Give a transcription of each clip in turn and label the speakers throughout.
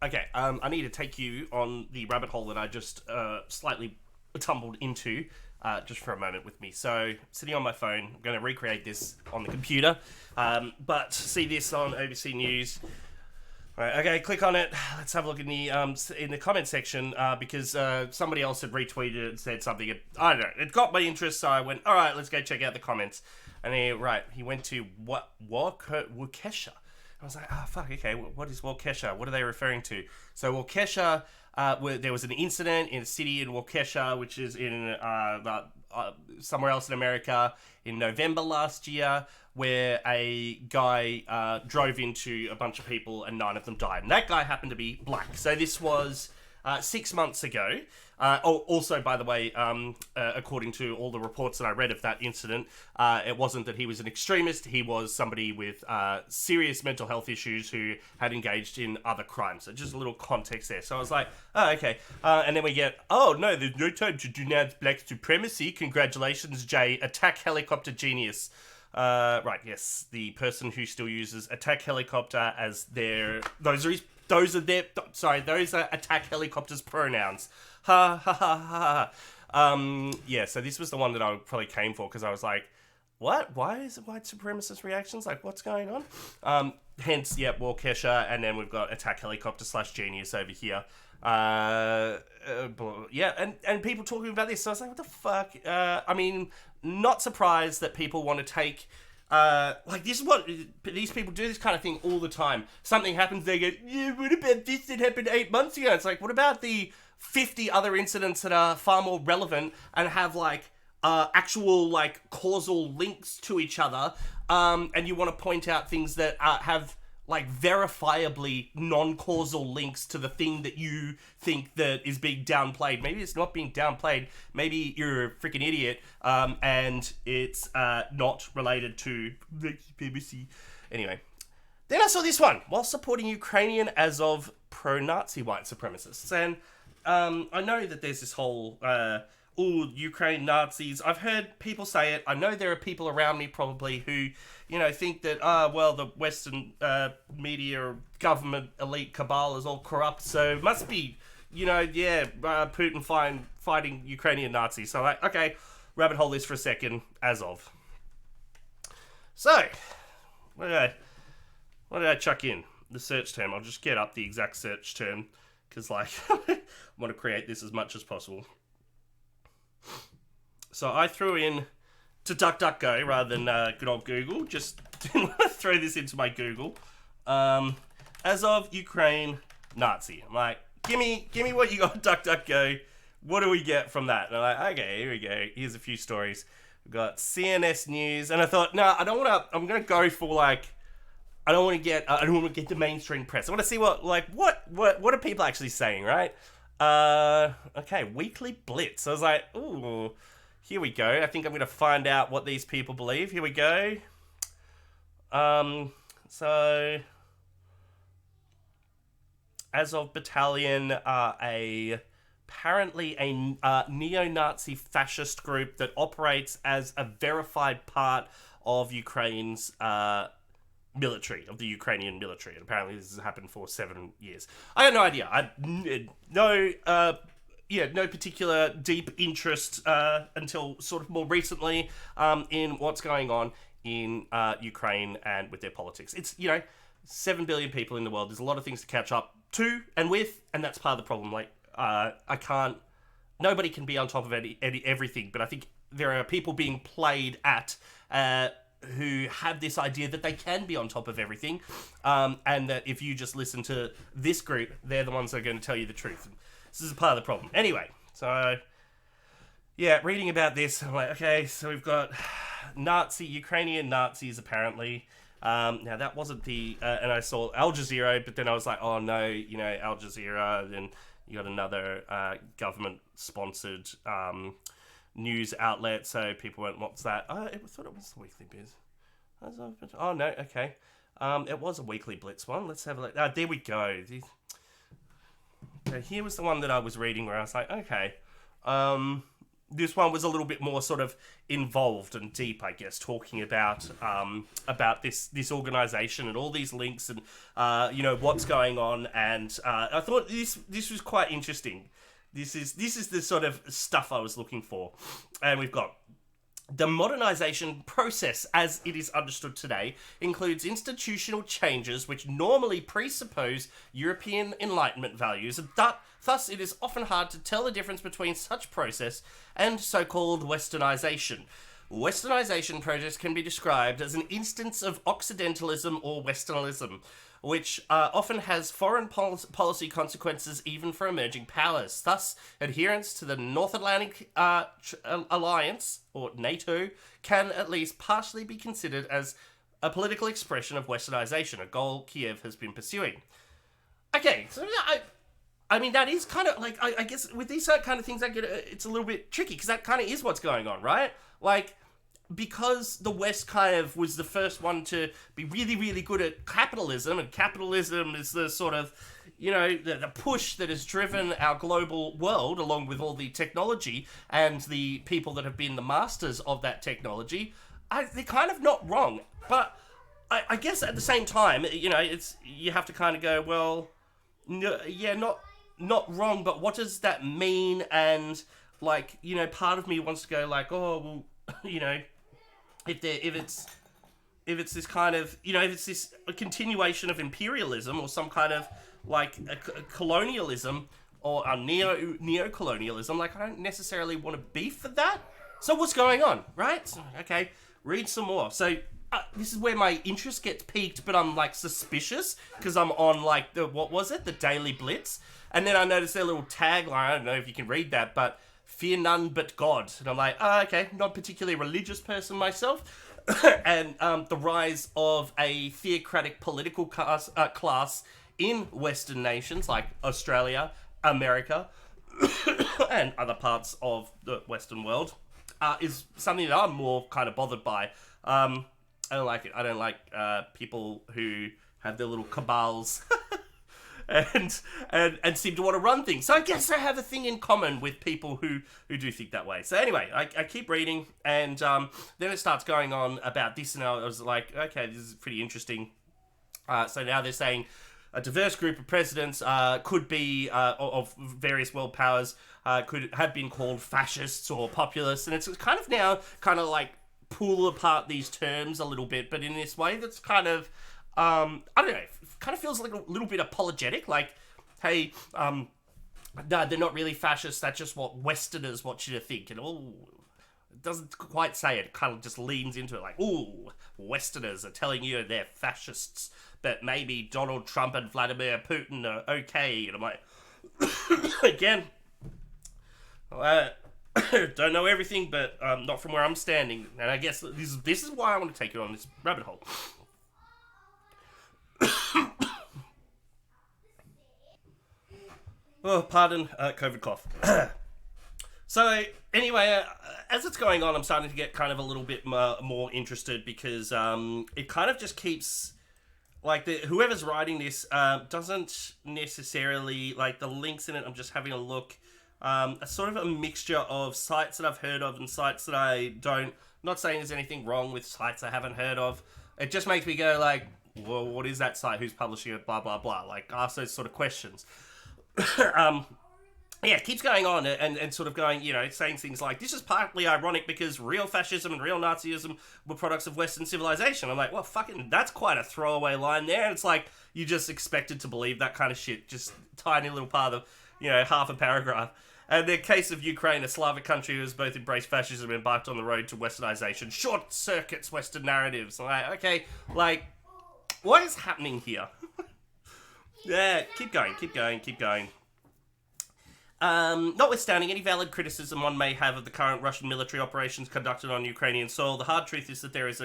Speaker 1: Okay, I need to take you on the rabbit hole that I just slightly tumbled into just for a moment with me. So, sitting on my phone, I'm going to recreate this on the computer, but see this on ABC News. Right, okay, click on it. Let's have a look in the comment section because somebody else had retweeted and said something. I don't know. It got my interest, so I went, all right, let's go check out the comments. And he went to Waukesha. I was like, fuck, okay, what is Waukesha? What are they referring to? So Waukesha, there was an incident in a city in Waukesha, which is in somewhere else in America, in November last year, where a guy drove into a bunch of people and 9 of them died. And that guy happened to be black. So this was 6 months ago. Also, by the way, according to all the reports that I read of that incident, it wasn't that he was an extremist. He was somebody with serious mental health issues who had engaged in other crimes. So just a little context there. So I was like, oh, okay. And then we get, oh, no, there's no time to denounce black supremacy. Congratulations, Jay. Attack helicopter genius. Right, yes. The person who still uses attack helicopter as their... Those are attack helicopter's pronouns. Ha ha ha ha. Yeah, so this was the one that I probably came for because I was like, what? Why is it white supremacist reactions? Like, what's going on? Hence, yeah, Waukesha, and then we've got attack helicopter / genius over here. Yeah, and people talking about this. So I was like, what the fuck? I mean, not surprised that people want to take... like, this is what... These people do this kind of thing all the time. Something happens, they go, yeah, what about this that happened 8 months ago? It's like, what about the 50 other incidents that are far more relevant and have, like, actual, like, causal links to each other, and you want to point out things that have... like, verifiably non-causal links to the thing that you think that is being downplayed. Maybe it's not being downplayed. Maybe you're a freaking idiot, and it's not related to the BBC. Anyway. Then I saw this one, while supporting Ukrainian Azov pro-Nazi white supremacists. And I know that there's this whole... Ukraine Nazis. I've heard people say it. I know there are people around me probably who, think that, well, the Western media, government, elite cabal is all corrupt, so must be, Putin fighting Ukrainian Nazis. So, like, okay, rabbit hole this for a second, Azov. So, what did I chuck in? The search term. I'll just get up the exact search term, because, like, I want to create this as much as possible. So I threw in to DuckDuckGo rather than good old Google. Just didn't want to throw this into my Google. Azov, Ukraine, Nazi. I'm like, give me what you got, DuckDuckGo. What do we get from that? And I'm like, okay, here we go. Here's a few stories. We've got CNS News, and I thought, no, I don't want to. I'm gonna go for like, I don't want to get the mainstream press. I want to see what are people actually saying, right? Okay, Weekly Blitz. I was like, ooh, here we go. I think I'm going to find out what these people believe. Here we go. So, Azov Battalion are apparently a neo-Nazi fascist group that operates as a verified part of Ukraine's military, of the Ukrainian military, and apparently this has happened for 7 years. I had no idea. No particular deep interest until sort of more recently in what's going on in Ukraine and with their politics. It's 7 billion people in the world. There's a lot of things to catch up to and with, and that's part of the problem. Like, nobody can be on top of everything, but I think there are people being played at who have this idea that they can be on top of everything, and that if you just listen to this group, they're the ones that are going to tell you the truth. This is part of the problem. Anyway, so, yeah, reading about this, I'm like, okay, so we've got Ukrainian Nazis, apparently. Now, that wasn't the... and I saw Al Jazeera, but then I was like, oh, no, Al Jazeera, then you got another government-sponsored news outlet, so people went, what's that? I thought it was the Weekly Biz. Oh, no, okay. It was a Weekly Blitz one. Let's have a look. There we go. So here was the one that I was reading where I was like, okay, this one was a little bit more sort of involved and deep, I guess, talking about this organization and all these links and what's going on. And I thought this was quite interesting. This is the sort of stuff I was looking for, and we've got. The modernization process, as it is understood today, includes institutional changes which normally presuppose European Enlightenment values, and thus it is often hard to tell the difference between such process and so-called westernization. Westernization process can be described as an instance of Occidentalism or Westernism, which often has foreign policy consequences even for emerging powers. Thus, adherence to the North Atlantic Alliance, or NATO, can at least partially be considered as a political expression of westernization, a goal Kiev has been pursuing. Okay, so I mean, that is kind of, like, I guess with these kind of things, I get it's a little bit tricky, because that kind of is what's going on, right? Like, because the West kind of was the first one to be really, really good at capitalism, and capitalism is the sort of, the push that has driven our global world, along with all the technology and the people that have been the masters of that technology, they're kind of not wrong. But I guess at the same time, you have to kind of go, well, no, yeah, not wrong, but what does that mean? And, like, part of me wants to go like, oh, well, if it's this kind of, if it's this a continuation of imperialism or some kind of, like, a colonialism or a neo-colonialism, like, I don't necessarily want to be for that. So what's going on, right? So, okay, read some more. So this is where my interest gets piqued, but I'm, like, suspicious because I'm on, like, the Daily Blitz. And then I noticed their little tagline, I don't know if you can read that, but fear none but God. And I'm like, okay, not particularly a religious person myself. And the rise of a theocratic political class in Western nations like Australia, America, and other parts of the Western world is something that I'm more kind of bothered by. I don't like it. I don't like people who have their little cabals and seem to want to run things. So I guess I have a thing in common with people who do think that way. So anyway, I keep reading, and then it starts going on about this, and I was like, okay, this is pretty interesting. So now they're saying a diverse group of presidents could be, of various world powers, could have been called fascists or populists, and it's kind of now kind of like pull apart these terms a little bit, but in this way that's kind of, I don't know, kind of feels like a little bit apologetic, like, hey, no, they're not really fascists, that's just what Westerners want you to think, and it doesn't quite say it, kind of just leans into it, like, ooh, Westerners are telling you they're fascists, but maybe Donald Trump and Vladimir Putin are okay, and I'm like, again, don't know everything, but not from where I'm standing, and I guess this is why I want to take you on this rabbit hole. Oh, pardon, COVID cough. So, anyway, as it's going on, I'm starting to get kind of a little bit more interested because it kind of just keeps, like, whoever's writing this doesn't necessarily, like, the links in it, I'm just having a look, a sort of a mixture of sites that I've heard of and sites that I don't. I'm not saying there's anything wrong with sites I haven't heard of. It just makes me go, like, well, what is that site? Who's publishing it? Blah, blah, blah. Like, ask those sort of questions. Yeah, it keeps going on and sort of going, saying things like, this is partly ironic because real fascism and real Nazism were products of Western civilization. I'm like, well, fucking, that's quite a throwaway line there. And it's like, you just expected to believe that kind of shit, just tiny little part of, half a paragraph. And the case of Ukraine, a Slavic country who has both embraced fascism and embarked on the road to Westernization, short circuits Western narratives. I'm like, okay, like, what is happening here? Yeah, keep going. Notwithstanding any valid criticism one may have of the current Russian military operations conducted on Ukrainian soil, the hard truth is that there is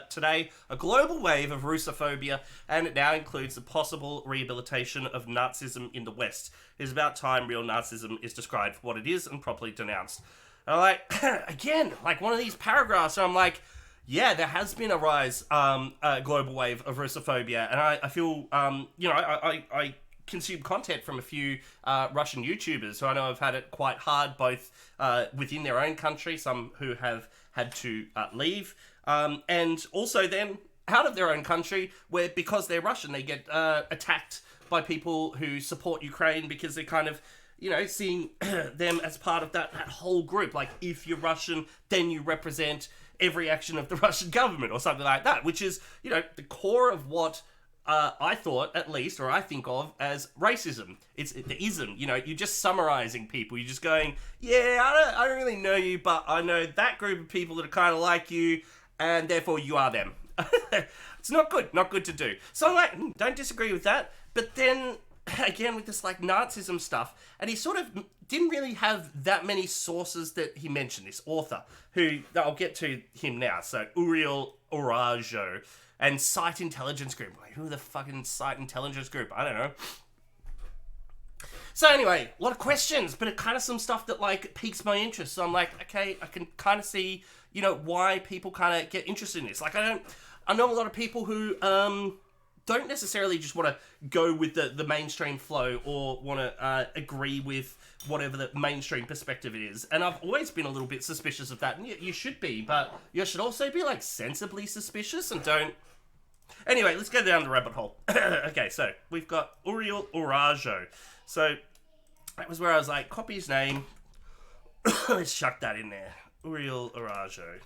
Speaker 1: today a global wave of Russophobia, and it now includes the possible rehabilitation of Nazism in the West. It is about time real Nazism is described for what it is and properly denounced. And I'm like, again, like one of these paragraphs, and I'm like, yeah, there has been a rise, a global wave of Russophobia, and I feel, I consumed content from a few Russian YouTubers who I know have had it quite hard, both within their own country, some who have had to leave, and also then out of their own country, where because they're Russian, they get attacked by people who support Ukraine because they're kind of, you know, seeing them as part of that whole group. Like, if you're Russian, then you represent every action of the Russian government or something like that, which is, you know, the core of what I thought, at least, or I think of as racism. It's the ism, you know, you're just summarizing people. You're just going, yeah, I don't really know you, but I know that group of people that are kind of like you, and therefore you are them. It's not good to do. So I'm like, don't disagree with that. But then, again, with this, like, Nazism stuff, and he sort of didn't really have that many sources that he mentioned, this author, who, I'll get to him now, so Uriel Orajo, and Site Intelligence Group. Like, who the fucking Site Intelligence Group? I don't know. So anyway, a lot of questions, but it kind of some stuff that, like, piques my interest. So I'm like, okay, I can kind of see, you know, why people kind of get interested in this. Like, I know a lot of people who don't necessarily just want to go with the mainstream flow or want to agree with whatever the mainstream perspective is. And I've always been a little bit suspicious of that. And you should be, but you should also be, like, sensibly suspicious and don't... Anyway, let's go down the rabbit hole. Okay, so we've got Uriel Orajo. So that was where I was like, copy his name. Let's chuck that in there. Uriel Orajo.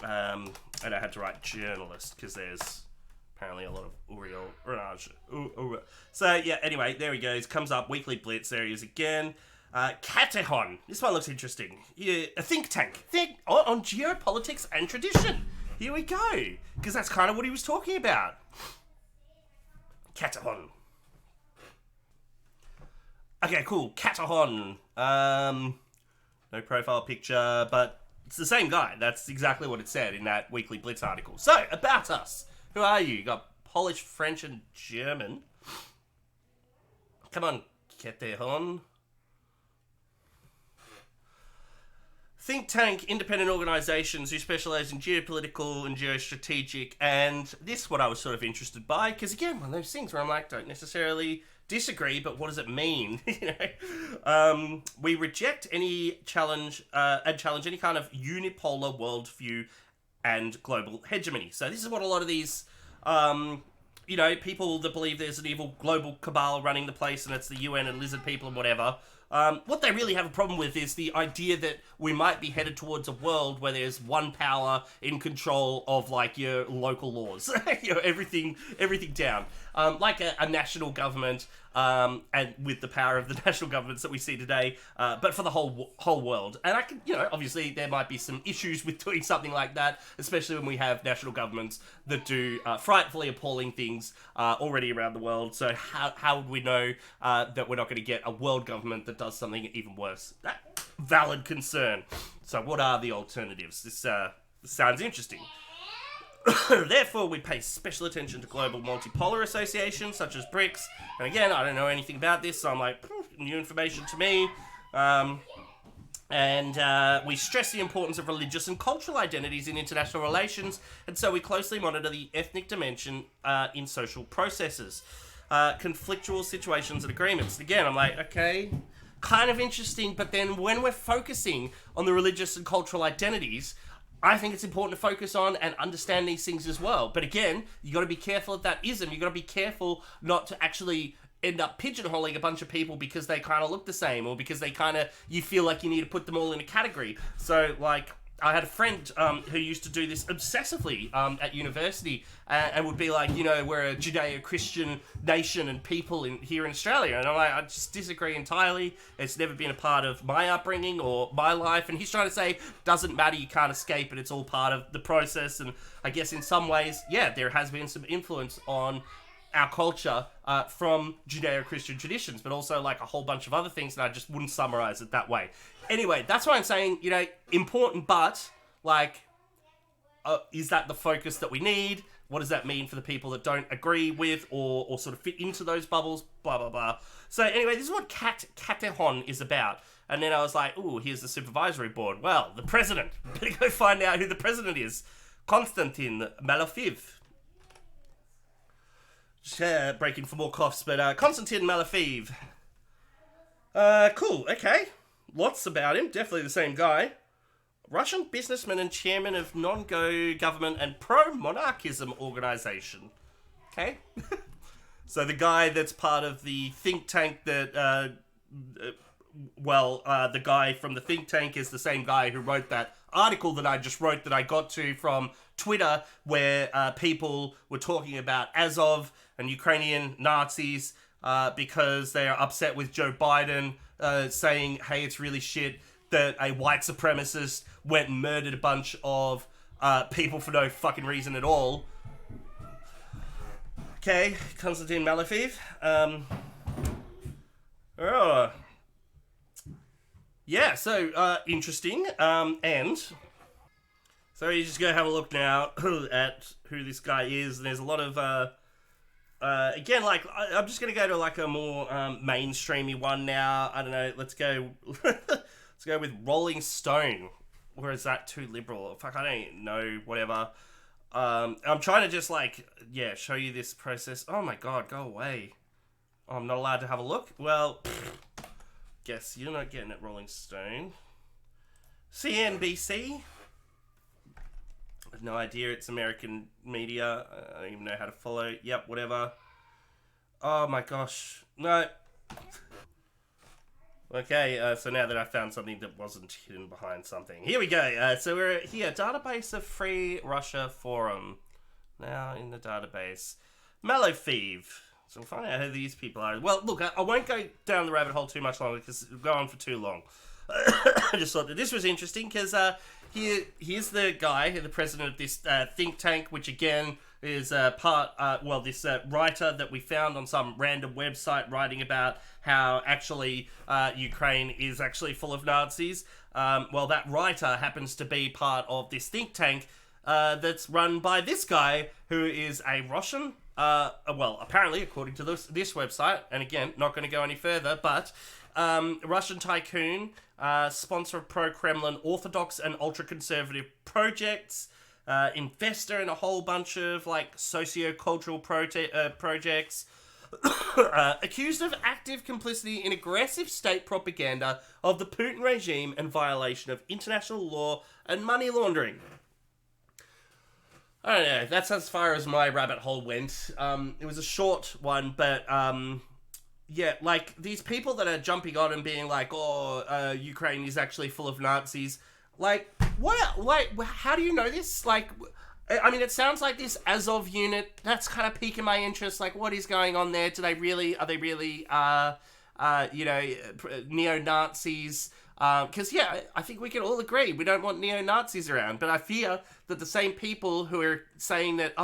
Speaker 1: And I had to write journalist because there's apparently a lot of Uriel Orajo. So yeah, anyway, there he goes. Comes up, Weekly Blitz. There he is again. Katehon. This one looks interesting. Yeah, a think tank. On geopolitics and tradition. Here we go. Because that's kind of what he was talking about. Katehon. Okay, cool. Katehon. No profile picture, but it's the same guy. That's exactly what it said in that Weekly Blitz article. So, about us. Who are you? You got Polish, French, and German. Come on, Katehon. Think tank, independent organisations who specialise in geopolitical and geostrategic, and this is what I was sort of interested by, because again, one of those things where I'm like, don't necessarily disagree, but what does it mean? You know, we reject any challenge and challenge any kind of unipolar worldview and global hegemony. So this is what a lot of these, you know, people that believe there's an evil global cabal running the place and it's the UN and lizard people and whatever. What they really have a problem with is the idea that we might be headed towards a world where there's one power in control of, like, your local laws, you know, everything down, like a national government, and with the power of the national governments that we see today, but for the whole world. And I can, you know, obviously there might be some issues with doing something like that, especially when we have national governments that do frightfully appalling things already around the world. So how would we know that we're not going to get a world government that does something even worse? Valid concern. So what are the alternatives? This sounds interesting. Therefore, we pay special attention to global multipolar associations such as BRICS. And again, I don't know anything about this, so I'm like, new information to me. And we stress the importance of religious and cultural identities in international relations, and so we closely monitor the ethnic dimension in social processes, conflictual situations and agreements. Again, I'm like, okay, kind of interesting, but then when we're focusing on the religious and cultural identities, I think it's important to focus on and understand these things as well. But again, you got to be careful of that ism. You got to be careful not to actually end up pigeonholing a bunch of people because they kind of look the same, or because they kind of, you feel like you need to put them all in a category. So, like, I had a friend who used to do this obsessively at university, and would be like, you know, we're a Judeo-Christian nation and people here in Australia. And I'm like, I just disagree entirely. It's never been a part of my upbringing or my life. And he's trying to say, doesn't matter, you can't escape it. It's all part of the process. And I guess in some ways, yeah, there has been some influence on our culture from Judeo-Christian traditions, but also like a whole bunch of other things, and I just wouldn't summarize it that way. Anyway, that's why I'm saying, you know, important, but like, is that the focus that we need? What does that mean for the people that don't agree with or sort of fit into those bubbles? Blah, blah, blah. So anyway, this is what Katehon is about. And then I was like, ooh, here's the supervisory board. Well, the president. Better go find out who the president is. Konstantin Malofeev. Breaking for more coughs, but Konstantin Malafeev. Cool, okay. Lots about him, definitely the same guy. Russian businessman and chairman of non-go government and pro-monarchism organization. Okay. So the guy that's part of the think tank that, the guy from the think tank is the same guy who wrote that article that I just wrote that I got to from Twitter where people were talking about Azov and Ukrainian Nazis because they are upset with Joe Biden saying, hey, it's really shit that a white supremacist went and murdered a bunch of people for no fucking reason at all. Okay, Konstantin Malafeev. Yeah, so interesting. And so you just go have a look now at who this guy is. And there's a lot of again, like I'm just gonna go to like a more mainstreamy one now. I don't know. Let's go. Let's go with Rolling Stone. Or is that too liberal? Fuck, I don't know. Whatever. I'm trying to just like, show you this process. Oh my god, go away. Oh, I'm not allowed to have a look? Well, guess you're not getting it, Rolling Stone. CNBC? I have no idea, it's American media. I don't even know how to follow. Yep, whatever. Oh my gosh. No. Okay, so now that I found something that wasn't hidden behind something. Here we go. So we're here. Database of Free Russia Forum. Now in the database. Malafeev. So we'll find out who these people are. Well, look, I won't go down the rabbit hole too much longer because it'll go on for too long. I just thought that this was interesting because here's the guy, the president of this think tank, which again is this writer that we found on some random website writing about how actually Ukraine is actually full of Nazis. That writer happens to be part of this think tank that's run by this guy who is a Russian, apparently according to this website, and again, not going to go any further, but Russian tycoon, sponsor of pro-Kremlin Orthodox and ultra-conservative projects, investor in a whole bunch of like socio-cultural projects, accused of active complicity in aggressive state propaganda of the Putin regime and violation of international law and money laundering. I don't know, that's as far as my rabbit hole went. It was a short one, but like these people that are jumping on and being like, Ukraine is actually full of Nazis. Like, what? Like, how do you know this? Like, I mean, it sounds like this Azov unit, that's kind of piquing my interest. Like, what is going on there? Are they really, neo-Nazis? Because, I think we can all agree we don't want neo-Nazis around. But I fear that the same people who are saying that,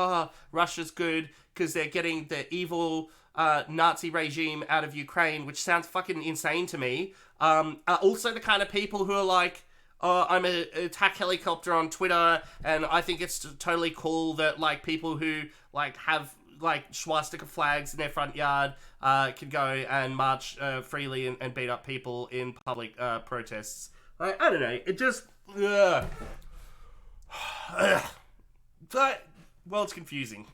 Speaker 1: Russia's good because they're getting the evil Nazi regime out of Ukraine, which sounds fucking insane to me, are also the kind of people who are like, I'm an attack helicopter on Twitter, and I think it's totally cool that, like, people who, like, have, like, swastika flags in their front yard can go and march freely and beat up people in public protests. I don't know. It just... But, well, it's confusing.